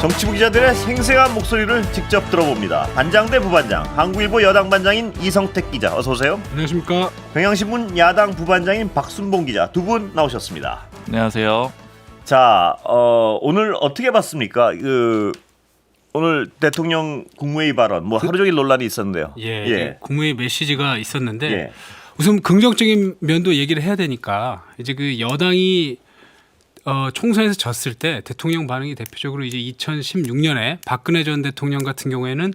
정치부 기자들의 생생한 목소리를 직접 들어봅니다. 반장대 부반장, 한국일보 여당 반장인 이성택 기자, 어서 오세요. 안녕하십니까. 경향신문 야당 부반장인 박순봉 기자, 두 분 나오셨습니다. 안녕하세요. 자, 오늘 어떻게 봤습니까? 오늘 대통령 국무회의 발언, 뭐 하루 종일 논란이 있었는데요. 예. 국무회의 메시지가 있었는데 예. 우선 긍정적인 면도 얘기를 해야 되니까 이제 그 여당이 총선에서 졌을 때 대통령 반응이 대표적으로 이제 2016년에 박근혜 전 대통령 같은 경우에는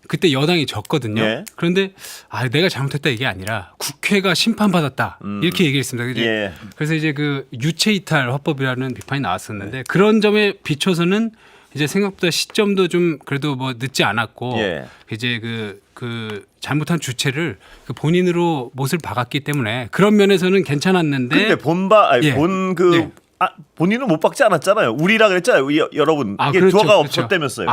그때 여당이 졌거든요. 예. 그런데 내가 잘못했다 이게 아니라 국회가 심판받았다 이렇게 얘기했습니다. 예. 그래서 이제 그 유체이탈 화법이라는 비판이 나왔었는데 그런 점에 비춰서는 이제 생각보다 시점도 좀 그래도 뭐 늦지 않았고 예. 이제 그 잘못한 주체를 그 본인으로 못을 박았기 때문에 그런 면에서는 괜찮았는데 근데 예. 본인은 못 박지 않았잖아요. 우리라 그랬잖아요. 여러분. 이게 그렇죠, 주어가 그렇죠. 없었다면서요.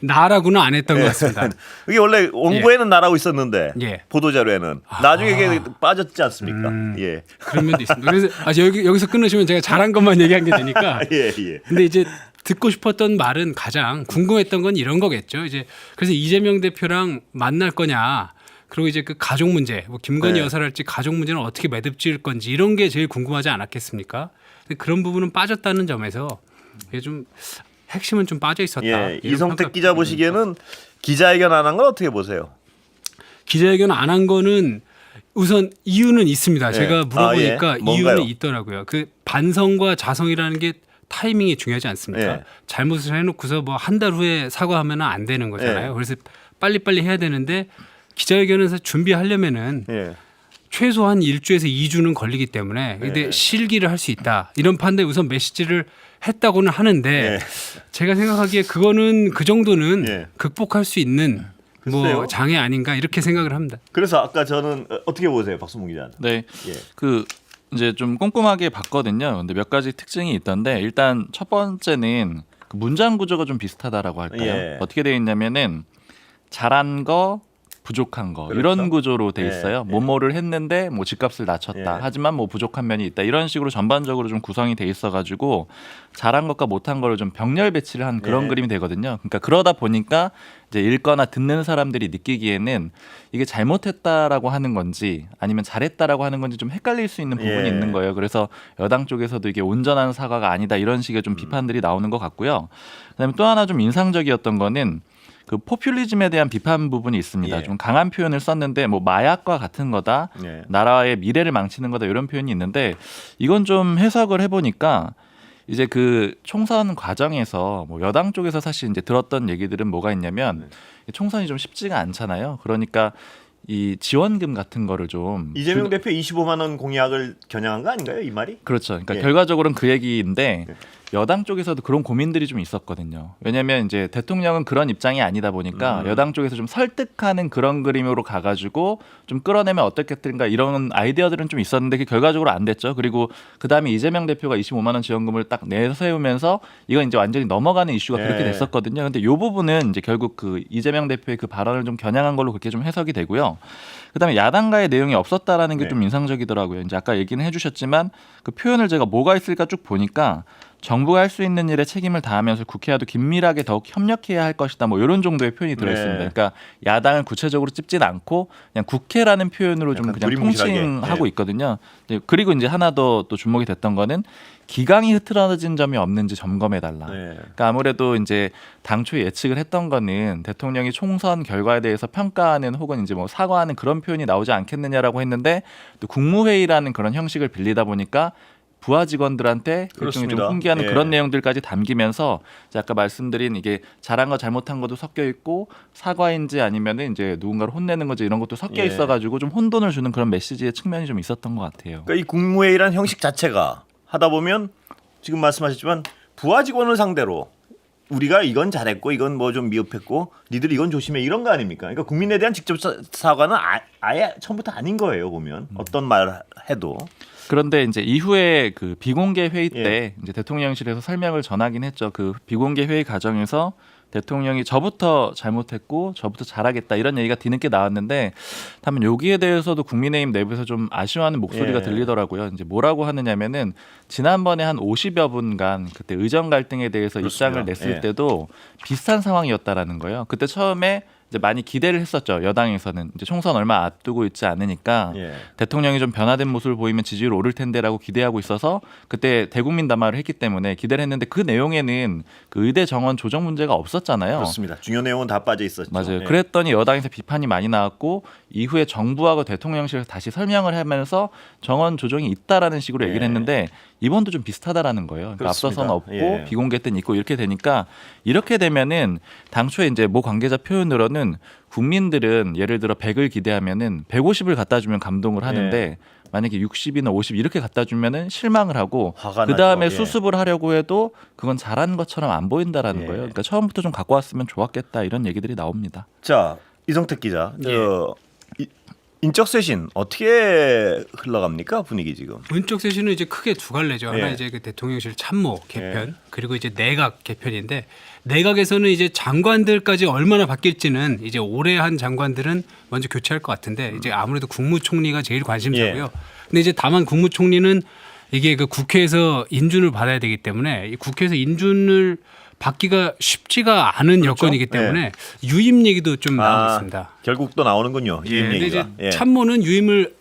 나라고는 안 했던 것 같습니다. 이게 원래 원고에는 나라고 있었는데 예. 보도자료에는 나중에 이게 빠졌지 않습니까? 예. 그런 면도 있습니다. 그래서 여기서 끊으시면 제가 잘한 것만 얘기한 게 되니까. 예. 근데 이제 듣고 싶었던 말은 가장 궁금했던 건 이런 거겠죠. 이제 그래서 이재명 대표랑 만날 거냐. 그리고 이제 그 가족 문제, 뭐 김건희 네. 여사랄지 가족 문제는 어떻게 매듭지을 건지 이런 게 제일 궁금하지 않았겠습니까? 근데 그런 부분은 빠졌다는 점에서 이게 좀 핵심은 좀 빠져 있었다. 예. 이런 이성택 평가 기자 보시기에는 기자회견 안 한 건 어떻게 보세요? 기자회견 안 한 거는 우선 이유는 있습니다. 제가 물어보니까 뭔가요? 이유는 있더라고요. 그 반성과 자성이라는 게 타이밍이 중요하지 않습니까? 예. 잘못을 해놓고서 뭐 한 달 후에 사과하면 안 되는 거잖아요. 예. 그래서 빨리빨리 해야 되는데 기자회견에서 준비하려면은 예. 최소한 1주에서 2주는 걸리기 때문에 근데 실기를 할 수 있다. 이런 판단에 우선 메시지를 했다고는 하는데 예. 제가 생각하기에 그거는 그 정도는 예. 극복할 수 있는 뭐 글쎄요. 장애 아닌가 이렇게 생각을 합니다. 그래서 아까 저는 어떻게 보세요, 박수봉 기자는? 네. 예. 그 이제 좀 꼼꼼하게 봤거든요. 근데 몇 가지 특징이 있던데 일단 첫 번째는 그 문장 구조가 좀 비슷하다라고 할까요? 예. 어떻게 되어 있냐면은 잘한 거 부족한 거 그렇죠. 이런 구조로 돼 예, 있어요. 예. 뭐뭐를 했는데 뭐 집값을 낮췄다. 예. 하지만 뭐 부족한 면이 있다. 이런 식으로 전반적으로 좀 구성이 돼 있어가지고 잘한 것과 못한 거를 좀 병렬 배치를 한 그런 예. 그림이 되거든요. 그러니까 그러다 보니까 이제 읽거나 듣는 사람들이 느끼기에는 이게 잘못했다라고 하는 건지 아니면 잘했다라고 하는 건지 좀 헷갈릴 수 있는 부분이 예. 있는 거예요. 그래서 여당 쪽에서도 이게 온전한 사과가 아니다 이런 식의 좀 비판들이 나오는 것 같고요. 그다음에 또 하나 좀 인상적이었던 거는 그 포퓰리즘에 대한 비판 부분이 있습니다. 예. 좀 강한 표현을 썼는데 뭐 마약과 같은 거다, 예. 나라의 미래를 망치는 거다 이런 표현이 있는데 이건 좀 해석을 해보니까 이제 그 총선 과정에서 뭐 여당 쪽에서 사실 이제 들었던 얘기들은 뭐가 있냐면 총선이 좀 쉽지가 않잖아요. 그러니까 이 지원금 같은 거를 좀 이재명 대표 25만 원 공약을 겨냥한 거 아닌가요, 이 말이? 그렇죠. 그러니까 예. 결과적으로는 그 얘기인데 여당 쪽에서도 그런 고민들이 좀 있었거든요. 왜냐하면 이제 대통령은 그런 입장이 아니다 보니까 여당 쪽에서 좀 설득하는 그런 그림으로 가가지고 좀 끌어내면 어떻겠든가 이런 아이디어들은 좀 있었는데 그게 결과적으로 안 됐죠. 그리고 그 다음에 이재명 대표가 25만 원 지원금을 딱 내세우면서 이건 이제 완전히 넘어가는 이슈가 예. 그렇게 됐었거든요. 근데 이 부분은 이제 결국 그 이재명 대표의 그 발언을 좀 겨냥한 걸로 그렇게 좀 해석이 되고요. 그다음에 야당과의 내용이 없었다라는 게 좀 인상적이더라고요. 이제 아까 얘기는 해주셨지만 그 표현을 제가 뭐가 있을까 쭉 보니까 정부가 할 수 있는 일에 책임을 다하면서 국회와도 긴밀하게 더욱 협력해야 할 것이다. 뭐 이런 정도의 표현이 들어있습니다. 네. 그러니까 야당을 구체적으로 찝진 않고 그냥 국회라는 표현으로 좀 약간 그냥 두리뭉실하게. 통칭하고 네. 있거든요. 그리고 이제 하나 더 또 주목이 됐던 거는 기강이 흐트러진 점이 없는지 점검해달라. 네. 그러니까 아무래도 이제 당초 예측을 했던 거는 대통령이 총선 결과에 대해서 평가하는 혹은 이제 뭐 사과하는 그런 표현이 나오지 않겠느냐라고 했는데 또 국무회의라는 그런 형식을 빌리다 보니까 부하 직원들한테 일종의 좀 그렇습니다. 훈계하는 예. 그런 내용들까지 담기면서 이제 아까 말씀드린 이게 잘한 거 잘못한 것도 섞여 있고 사과인지 아니면은 이제 누군가를 혼내는 거지 이런 것도 섞여 예. 있어가지고 좀 혼돈을 주는 그런 메시지의 측면이 좀 있었던 것 같아요. 그러니까 이 국무회의란 형식 자체가 하다 보면 지금 말씀하셨지만 부하 직원을 상대로 우리가 이건 잘했고 이건 뭐 좀 미흡했고 니들 이건 조심해 이런 거 아닙니까? 그러니까 국민에 대한 직접 사과는 아예 처음부터 아닌 거예요 보면 어떤 말 해도. 그런데 이제 이후에 그 비공개 회의 때 예. 이제 대통령실에서 설명을 전하긴 했죠. 그 비공개 회의 과정에서 대통령이 저부터 잘못했고 저부터 잘하겠다 이런 얘기가 뒤늦게 나왔는데 다만 여기에 대해서도 국민의힘 내부에서 좀 아쉬워하는 목소리가 예. 들리더라고요. 이제 뭐라고 하느냐면은 지난번에 한 50여 분간 그때 의정 갈등에 대해서 그렇습니다. 입장을 냈을 예. 때도 비슷한 상황이었다라는 거예요. 그때 처음에 이제 많이 기대를 했었죠. 여당에서는 이제 총선 얼마 앞두고 있지 않으니까 예. 대통령이 좀 변화된 모습을 보이면 지지율 오를 텐데라고 기대하고 있어서 그때 대국민 담화를 했기 때문에 기대를 했는데 그 내용에는 그 의대 정원 조정 문제가 없었잖아요. 그렇습니다. 중요 내용은 다 빠져 있었죠. 맞아요. 예. 그랬더니 여당에서 비판이 많이 나왔고 이후에 정부하고 대통령실에서 다시 설명을 하면서 정원 조정이 있다라는 식으로 얘기를 예. 했는데 이번도 좀 비슷하다라는 거예요. 그러니까 그렇습니다. 앞서서는 없고 예. 비공개 때는 있고 이렇게 되니까 이렇게 되면은 당초에 이제 모 관계자 표현으로는 국민들은 예를 들어 100을 기대하면은 150을 갖다 주면 감동을 하는데 예. 만약에 60이나 50 이렇게 갖다 주면은 실망을 하고 화가 그 다음에 나죠. 예. 수습을 하려고 해도 그건 잘한 것처럼 안 보인다라는 예. 거예요. 그러니까 처음부터 좀 갖고 왔으면 좋았겠다 이런 얘기들이 나옵니다. 자, 이성택 기자. 인적 쇄신 어떻게 흘러갑니까? 분위기 지금. 문적 쇄신은 이제 크게 두 갈래죠. 하나 예. 이제 그 대통령실 참모 개편 그리고 이제 내각 개편인데 내각에서는 이제 장관들까지 얼마나 바뀔지는 이제 올해 한 장관들은 먼저 교체할 것 같은데 이제 아무래도 국무총리가 제일 관심사고요. 근데 이제 다만 국무총리는 이게 그 국회에서 인준을 받아야 되기 때문에 이 국회에서 인준을 받기가 쉽지가 않은 여건이기 때문에 유임 얘기도 좀 나오고 있습니다. 결국 또 나오는군요. 유임 근데 이제 얘기가. 참모는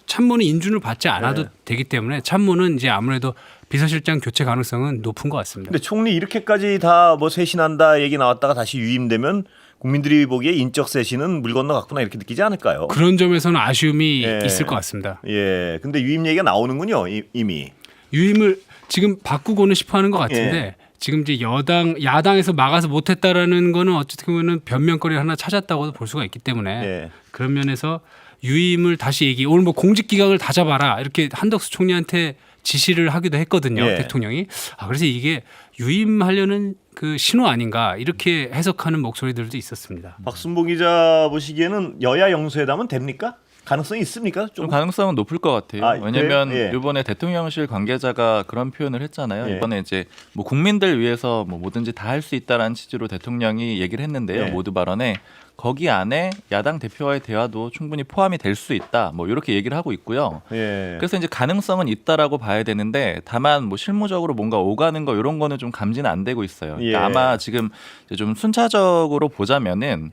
참모는 인준을 받지 않아도 되기 때문에 참모는 이제 아무래도 비서실장 교체 가능성은 높은 것 같습니다. 근데 총리 이렇게까지 다 뭐 쇄신한다 얘기 나왔다가 다시 유임되면 국민들이 보기에 인적 쇄신은 물 건너갔구나 이렇게 느끼지 않을까요? 그런 점에서는 아쉬움이 예. 있을 것 같습니다. 예. 근데 유임 얘기가 나오는군요. 이미. 유임을 지금 바꾸고는 싶어하는 것 같은데 지금 이제 야당에서 막아서 못했다라는 거는 어쨌든 보면은 변명거리 하나 찾았다고도 볼 수가 있기 때문에 예. 그런 면에서 유임을 다시 오늘 뭐 공직 기강을 다 잡아라 이렇게 한덕수 총리한테 지시를 하기도 했거든요. 예. 대통령이. 그래서 이게 유임하려는 그 신호 아닌가 이렇게 해석하는 목소리들도 있었습니다. 박순봉 기자 보시기에는 여야 영수회담은 됩니까? 가능성이 있습니까? 좀 가능성은 높을 것 같아요. 아, 왜냐하면 그래요? 예. 이번에 대통령실 관계자가 그런 표현을 했잖아요. 예. 이번에 이제 뭐 국민들 위해서 뭐 뭐든지 다 할 수 있다라는 취지로 대통령이 얘기를 했는데요. 예. 모두 발언에 거기 안에 야당 대표와의 대화도 충분히 포함이 될 수 있다. 뭐 이렇게 얘기를 하고 있고요. 예. 그래서 이제 가능성은 있다라고 봐야 되는데 다만 뭐 실무적으로 뭔가 오가는 거 이런 거는 좀 감지는 안 되고 있어요. 그러니까 예. 아마 지금 이제 좀 순차적으로 보자면은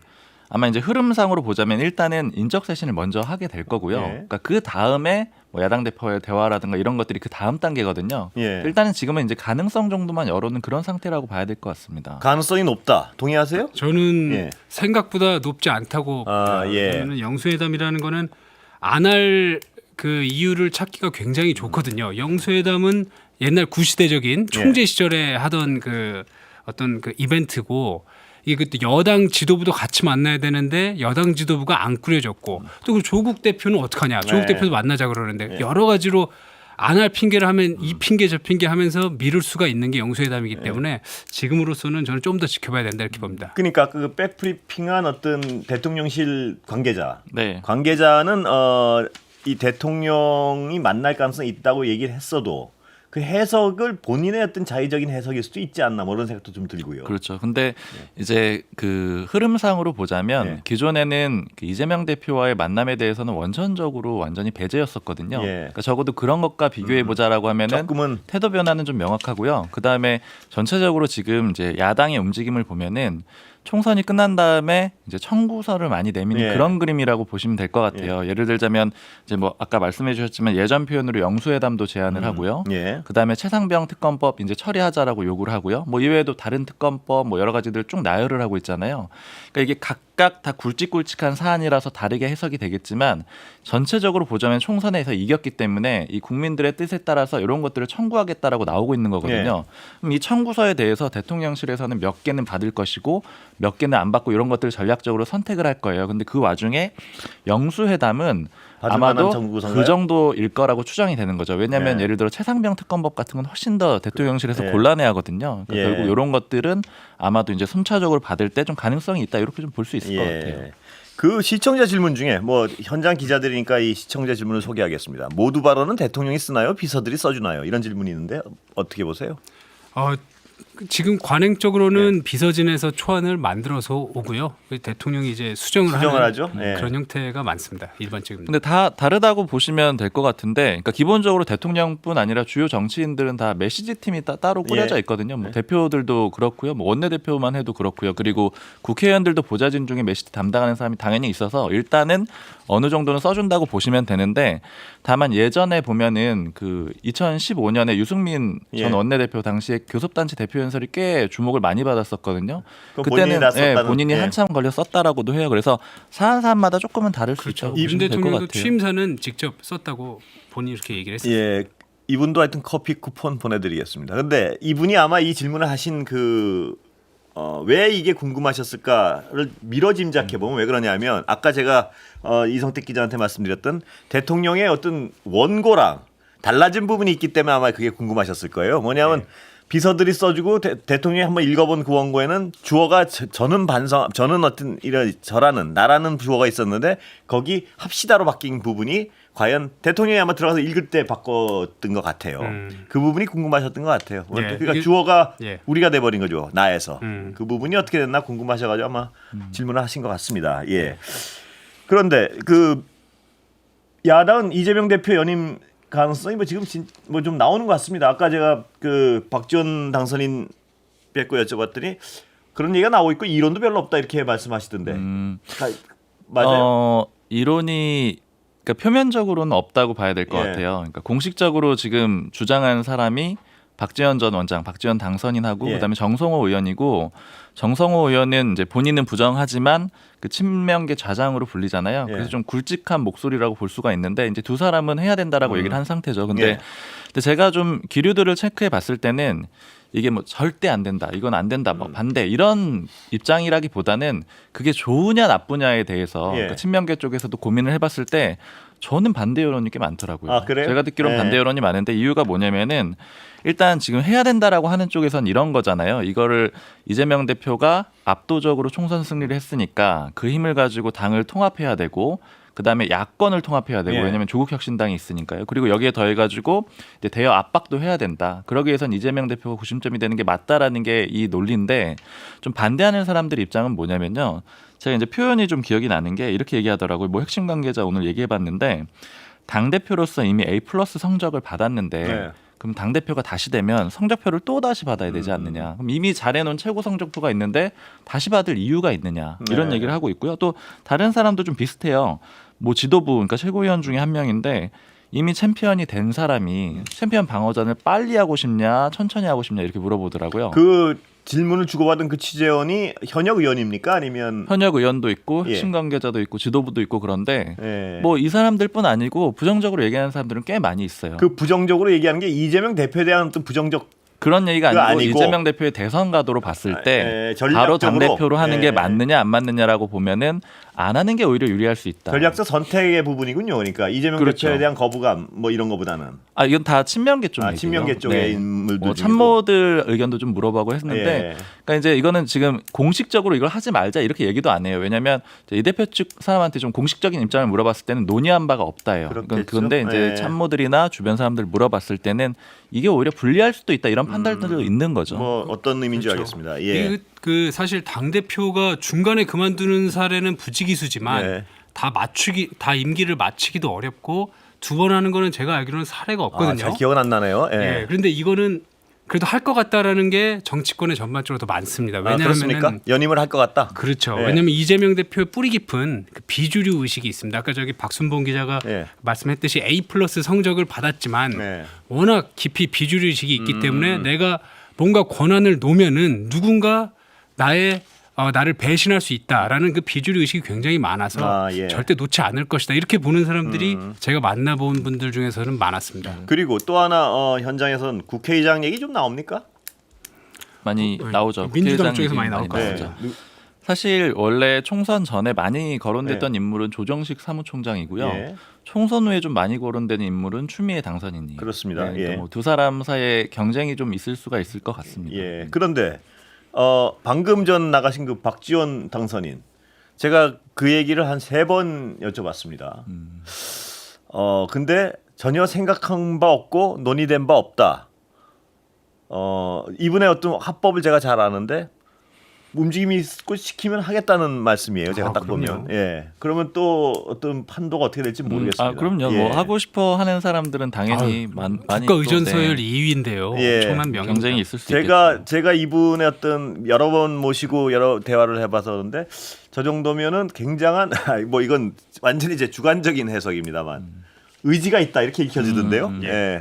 아마 이제 흐름상으로 보자면 일단은 인적 쇄신을 먼저 하게 될 거고요. 예. 그러니까 그 다음에 뭐 야당 대표의 대화라든가 이런 것들이 그 다음 단계거든요. 예. 일단은 지금은 이제 가능성 정도만 열어놓은 그런 상태라고 봐야 될 것 같습니다. 가능성이 높다. 동의하세요? 저는 예. 생각보다 높지 않다고 아, 봐요. 예. 왜냐하면 영수회담이라는 거는 안 할 그 이유를 찾기가 굉장히 좋거든요. 영수회담은 옛날 구시대적인 총재 시절에 하던 그 어떤 그 이벤트고 이게 그때 여당 지도부도 같이 만나야 되는데 여당 지도부가 안 꾸려졌고 또 그 조국 대표는 어떡하냐. 조국 네. 대표도 만나자 그러는데 여러 가지로 안 할 핑계를 하면 이 핑계 저 핑계 하면서 미룰 수가 있는 게 영수회담이기 때문에 지금으로서는 저는 좀 더 지켜봐야 된다 이렇게 봅니다. 그러니까 그 백브리핑한 어떤 대통령실 관계자. 네. 관계자는 이 대통령이 만날 가능성이 있다고 얘기를 했어도 그 해석을 본인의 어떤 자의적인 해석일 수도 있지 않나 뭐 이런 생각도 좀 들고요. 그렇죠. 근데 이제 그 흐름상으로 보자면 예. 기존에는 그 이재명 대표와의 만남에 대해서는 원천적으로 완전히 배제였었거든요. 예. 그러니까 적어도 그런 것과 비교해 보자라고 하면은 조금은 태도 변화는 좀 명확하고요. 그 다음에 전체적으로 지금 이제 야당의 움직임을 보면은 총선이 끝난 다음에 이제 청구서를 많이 내미는 예. 그런 그림이라고 보시면 될 것 같아요. 예를 들자면 이제 뭐 아까 말씀해 주셨지만 예전 표현으로 영수회담도 제안을 하고요. 예. 그다음에 최상병 특검법 이제 처리하자라고 요구를 하고요. 뭐 이외에도 다른 특검법 뭐 여러 가지들 쭉 나열을 하고 있잖아요. 그러니까 이게 각각 다 굵직굵직한 사안이라서 다르게 해석이 되겠지만 전체적으로 보자면 총선에서 이겼기 때문에 이 국민들의 뜻에 따라서 이런 것들을 청구하겠다라고 나오고 있는 거거든요. 그럼 이 청구서에 대해서 대통령실에서는 몇 개는 받을 것이고 몇 개는 안 받고 이런 것들을 전략적으로 선택을 할 거예요. 근데 그 와중에 영수회담은 받을 만한 아마도 청구서인가요? 그 정도일 거라고 추정이 되는 거죠. 왜냐하면 예. 예를 들어 최상병 특검법 같은 건 훨씬 더 대통령실에서 예. 곤란해하거든요. 그러니까 예. 결국 이런 것들은 아마도 이제 순차적으로 받을 때 좀 가능성이 있다 이렇게 좀 볼 수 있을 것 같아요. 그 시청자 질문 중에 뭐 현장 기자들이니까 이 시청자 질문을 소개하겠습니다. 모두 발언은 대통령이 쓰나요? 비서들이 써주나요? 이런 질문이 있는데 어떻게 보세요? 지금 관행적으로는 비서진에서 초안을 만들어서 오고요. 대통령이 이제 수정을 하는 하죠. 그런 형태가 많습니다. 일반적인. 근데 다 다르다고 보시면 될 것 같은데, 그러니까 기본적으로 대통령뿐 아니라 주요 정치인들은 다 메시지 팀이 따로 꾸려져 있거든요. 뭐 대표들도 그렇고요, 뭐 원내대표만 해도 그렇고요. 그리고 국회의원들도 보좌진 중에 메시지 담당하는 사람이 당연히 있어서 일단은 어느 정도는 써준다고 보시면 되는데, 다만 예전에 보면은 그 2015년에 유승민 전 원내대표 당시에 교섭단체 대표 연설이 꽤 주목을 많이 받았었거든요. 그때는 본인이 한참 걸려 썼다라고도 해요. 그래서 사안사안마다 조금은 다를 수 있다고 윤 보시면 될 것 대통령도 같아요. 취임사는 직접 썼다고 본인이 이렇게 얘기를 했어요. 예, 이분도 하여튼 커피 쿠폰 보내드리겠습니다. 근데 이분이 아마 이 질문을 하신 왜 이게 궁금하셨을까를 미뤄짐작해 보면 왜 그러냐면 아까 제가 이성택 기자한테 말씀드렸던 대통령의 어떤 원고랑 달라진 부분이 있기 때문에 아마 그게 궁금하셨을 거예요. 뭐냐면 비서들이 써주고 대통령이 한번 읽어본 그 원고에는 주어가 저는 어떤 저라는 나라는 주어가 있었는데 거기 합시다로 바뀐 부분이 과연 대통령이 아마 들어가서 읽을 때 바꿨던 것 같아요. 그 부분이 궁금하셨던 것 같아요. 그러니까 주어가 우리가 돼버린 거죠. 나에서. 그 부분이 어떻게 됐나 궁금하셔가지고 아마 질문을 하신 것 같습니다. 예. 그런데 야당은 이재명 대표 연임 가능성이 지금 좀 나오는 것 같습니다. 아까 제가 박지원 당선인 뵙고 여쭤봤더니 그런 얘기가 나오고 있고 이론도 별로 없다 이렇게 말씀하시던데. 맞아요. 이론이 그러니까 표면적으로는 없다고 봐야 될 것 같아요. 그러니까 공식적으로 지금 주장하는 사람이 박지원 전 원장, 박지원 당선인하고 그다음에 정성호 의원이고, 정성호 의원은 이제 본인은 부정하지만 그 친명계 좌장으로 불리잖아요. 그래서 좀 굵직한 목소리라고 볼 수가 있는데 이제 두 사람은 해야 된다라고 얘기를 한 상태죠. 근데 제가 좀 기류들을 체크해 봤을 때는 이게 뭐 절대 안 된다, 이건 안 된다, 뭐 반대 이런 입장이라기보다는 그게 좋으냐 나쁘냐에 대해서 그러니까 친명계 쪽에서도 고민을 해봤을 때 저는 반대 여론이 꽤 많더라고요. 아, 그래요? 제가 듣기로는 반대 여론이 많은데 이유가 뭐냐면은 일단 지금 해야 된다라고 하는 쪽에선 이런 거잖아요. 이거를 이재명 대표가 압도적으로 총선 승리를 했으니까 그 힘을 가지고 당을 통합해야 되고 그다음에 야권을 통합해야 되고 왜냐하면 조국혁신당이 있으니까요. 그리고 여기에 더해가지고 이제 대여 압박도 해야 된다. 그러기 위해선 이재명 대표가 구심점이 되는 게 맞다라는 게 이 논리인데, 좀 반대하는 사람들 입장은 뭐냐면요. 제가 이제 표현이 좀 기억이 나는 게 이렇게 얘기하더라고요. 뭐 핵심 관계자 오늘 얘기해봤는데 당 대표로서 이미 A+ 성적을 받았는데. 그럼 당대표가 다시 되면 성적표를 또 다시 받아야 되지 않느냐. 그럼 이미 잘해놓은 최고 성적표가 있는데 다시 받을 이유가 있느냐. 이런 얘기를 하고 있고요. 또 다른 사람도 좀 비슷해요. 뭐 지도부, 그러니까 최고위원 중에 한 명인데 이미 챔피언이 된 사람이 챔피언 방어전을 빨리 하고 싶냐 천천히 하고 싶냐 이렇게 물어보더라고요. 그 질문을 주고받은 그 취재원이 현역 의원입니까? 아니면 현역 의원도 있고 핵심 관계자도 있고 지도부도 있고 그런데 뭐 이 사람들뿐 아니고 부정적으로 얘기하는 사람들은 꽤 많이 있어요. 그 부정적으로 얘기하는 게 이재명 대표에 대한 어떤 부정적 그런 얘기가 아니고 이재명 대표의 대선 가도로 봤을 때 바로 당대표로 하는 게 맞느냐 안 맞느냐라고 보면은 안 하는 게 오히려 유리할 수 있다. 전략적 선택의 부분이군요. 그러니까 이재명 대표에 대한 거부감 뭐 이런 거보다는. 이건 다 친명계 쪽 얘기예요. 친명계 쪽의 인물들. 참모들 의견도 좀 물어보고 했는데, 그러니까 이제 이거는 지금 공식적으로 이걸 하지 말자 이렇게 얘기도 안 해요. 왜냐하면 이 대표 측 사람한테 좀 공식적인 입장을 물어봤을 때는 논의한 바가 없다예요. 그런데 이제 참모들이나 주변 사람들 물어봤을 때는 이게 오히려 불리할 수도 있다 이런 판단들도 있는 거죠. 뭐 어떤 의미인지 알겠습니다. 예. 그 사실 당 대표가 중간에 그만두는 사례는 부지기수지만 다 임기를 마치기도 어렵고 두 번 하는 거는 제가 알기로는 사례가 없거든요. 잘 기억은 안 나네요. 그런데 이거는 그래도 할 것 같다라는 게 정치권에 전반적으로 더 많습니다. 왜냐하면 연임을 할 것 같다. 그렇죠. 왜냐하면 이재명 대표의 뿌리 깊은 그 비주류 의식이 있습니다. 아까 저기 박순봉 기자가 말씀했듯이 A+ 성적을 받았지만 워낙 깊이 비주류 의식이 있기 때문에 내가 뭔가 권한을 놓으면은 누군가 나를 배신할 수 있다라는 그 비주류 의식이 굉장히 많아서 절대 놓지 않을 것이다 이렇게 보는 사람들이 제가 만나본 분들 중에서는 많았습니다. 그리고 또 하나 현장에서는 국회의장 얘기 좀 나옵니까? 많이 나오죠. 민주당 쪽에서 많이 나올 것 같죠. 사실 원래 총선 전에 많이 거론됐던 인물은 조정식 사무총장이고요. 총선 후에 좀 많이 거론되는 인물은 추미애 당선인이에요. 그렇습니다. 뭐 두 사람 사이에 경쟁이 좀 있을 수가 있을 것 같습니다. 그런데 방금 전 나가신 그 박지원 당선인 제가 그 얘기를 한 3번 여쭤봤습니다. 근데 전혀 생각한 바 없고 논의된 바 없다. 이분의 어떤 화법을 제가 잘 아는데 움직임이 있고 시키면 하겠다는 말씀이에요. 제가 딱 그럼요. 보면. 예. 그러면 또 어떤 판도가 어떻게 될지 모르겠습니다. 그럼요. 예. 뭐 하고 싶어 하는 사람들은 당연히 많이 국가 또, 의전 서열 네, 2위인데요. 예. 엄청난 명예. 경쟁이 있을 수 있겠죠. 제가 이분의 어떤 여러 번 모시고 여러 대화를 해봐서 그런데 저 정도면은 굉장한 뭐 이건 완전히 제 주관적인 해석입니다만 의지가 있다 이렇게 읽혀지던데요. 예.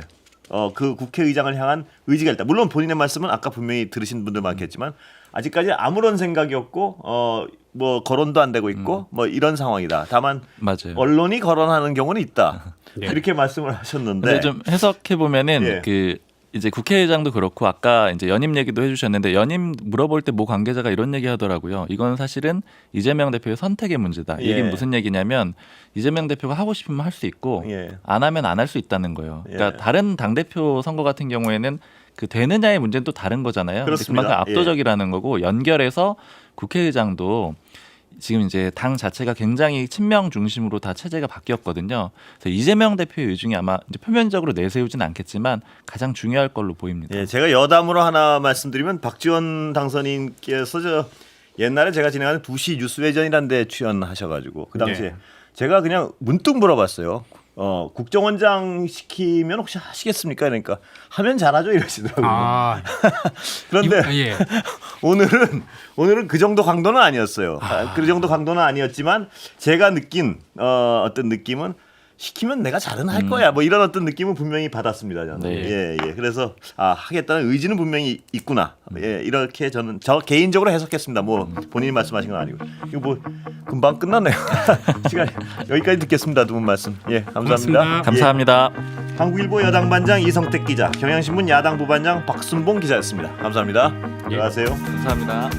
그 국회의장을 향한 의지가 있다. 물론 본인의 말씀은 아까 분명히 들으신 분들 많겠지만 아직까지 아무런 생각이 없고 뭐 거론도 안 되고 있고 뭐 이런 상황이다. 다만 맞아요. 언론이 거론하는 경우는 있다. 예. 이렇게 말씀을 하셨는데 근데 좀 해석해 보면은 예. 그 이제 국회의장도 그렇고 아까 이제 연임 얘기도 해주셨는데 연임 물어볼 때 모 관계자가 이런 얘기 하더라고요. 이건 사실은 이재명 대표의 선택의 문제다. 이 예. 얘기는 무슨 얘기냐면 이재명 대표가 하고 싶으면 할 수 있고 예. 안 하면 안 할 수 있다는 거예요. 그러니까 예. 다른 당 대표 선거 같은 경우에는 그 되느냐의 문제는 또 다른 거잖아요. 근데 그렇습니다. 그만큼 압도적이라는 거고 연결해서 국회의장도 지금 이제 당 자체가 굉장히 친명 중심으로 다 체제가 바뀌었거든요. 그래서 이재명 대표의 의중이 아마 이제 표면적으로 내세우진 않겠지만 가장 중요할 걸로 보입니다. 예, 제가 여담으로 하나 말씀드리면 박지원 당선인께서 저 옛날에 제가 진행하는 2시 뉴스회전이라는 데 출연하셔가지고 그 당시에 예. 제가 그냥 문득 물어봤어요. 국정원장 시키면 혹시 하시겠습니까? 그러니까 하면 잘하죠 이러시더라고요. 아, 그런데 예. 오늘은 그 정도 강도는 아니었어요. 그 정도 강도는 아니었지만 제가 느낀 어떤 느낌은 시키면 내가 잘은 할 거야. 뭐 이런 어떤 느낌은 분명히 받았습니다. 저는. 네. 예, 예. 그래서 하겠다는 의지는 분명히 있구나. 예, 이렇게 저는 저 개인적으로 해석했습니다. 뭐 본인이 말씀하신 건 아니고. 이거 뭐 금방 끝났네요. 시간이 여기까지 듣겠습니다. 두 분 말씀. 예, 감사합니다. 고맙습니다. 감사합니다. 예, 한국일보 여당반장 이성택 기자, 경향신문 야당부반장 박순봉 기자였습니다. 감사합니다. 들어가세요. 감사합니다.